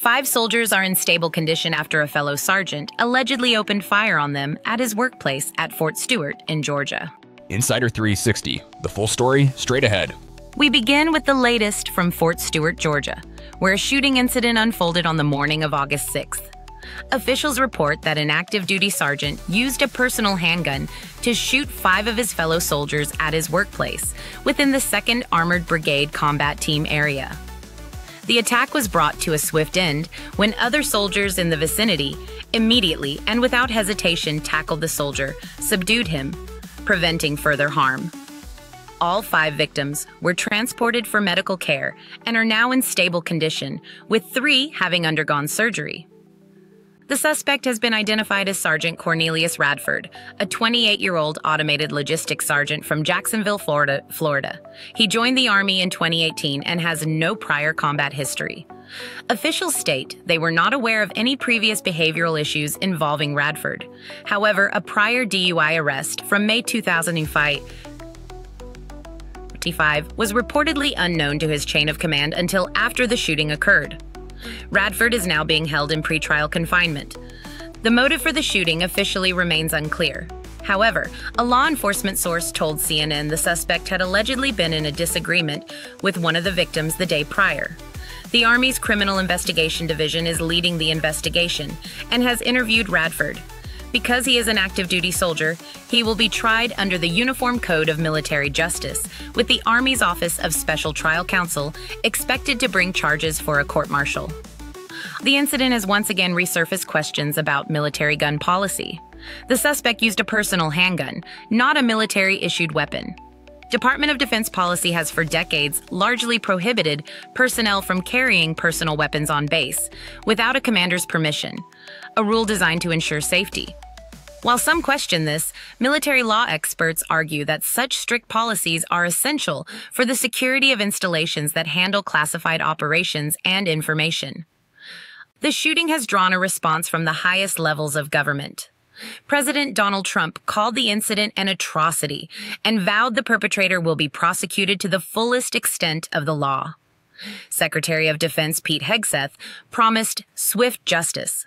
5 soldiers are in stable condition after a fellow sergeant allegedly opened fire on them at his workplace at Fort Stewart in Georgia. Insider 360, the full story straight ahead. We begin with the latest from Fort Stewart, Georgia, where a shooting incident unfolded on the morning of August 6th. Officials report that an active duty sergeant used a personal handgun to shoot 5 of his fellow soldiers at his workplace within the 2nd Armored Brigade combat team area. The attack was brought to a swift end when other soldiers in the vicinity immediately and without hesitation tackled the soldier, subdued him, preventing further harm. All 5 victims were transported for medical care and are now in stable condition, with 3 having undergone surgery. The suspect has been identified as Sergeant Quornelius Radford, a 28-year-old automated logistics sergeant from Jacksonville, Florida. He joined the Army in 2018 and has no prior combat history. Officials state they were not aware of any previous behavioral issues involving Radford. However, a prior DUI arrest from May 2005 was reportedly unknown to his chain of command until after the shooting occurred. Radford is now being held in pretrial confinement. The motive for the shooting officially remains unclear. However, a law enforcement source told CNN the suspect had allegedly been in a disagreement with one of the victims the day prior. The Army's Criminal Investigation Division is leading the investigation and has interviewed Radford. Because he is an active duty soldier, he will be tried under the Uniform Code of Military Justice, with the Army's Office of Special Trial Counsel expected to bring charges for a court-martial. The incident has once again resurfaced questions about military gun policy. The suspect used a personal handgun, not a military-issued weapon. Department of Defense policy has for decades largely prohibited personnel from carrying personal weapons on base without a commander's permission, a rule designed to ensure safety. While some question this, military law experts argue that such strict policies are essential for the security of installations that handle classified operations and information. The shooting has drawn a response from the highest levels of government. President Donald Trump called the incident an atrocity and vowed the perpetrator will be prosecuted to the fullest extent of the law. Secretary of Defense Pete Hegseth promised swift justice.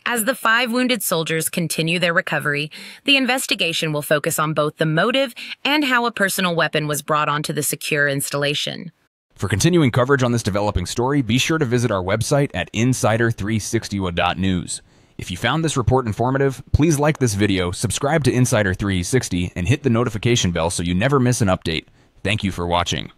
As the 5 wounded soldiers continue their recovery, the investigation will focus on both the motive and how a personal weapon was brought onto the secure installation. For continuing coverage on this developing story, be sure to visit our website at insider360.news. If you found this report informative, please like this video, subscribe to Insider 360, and hit the notification bell so you never miss an update. Thank you for watching.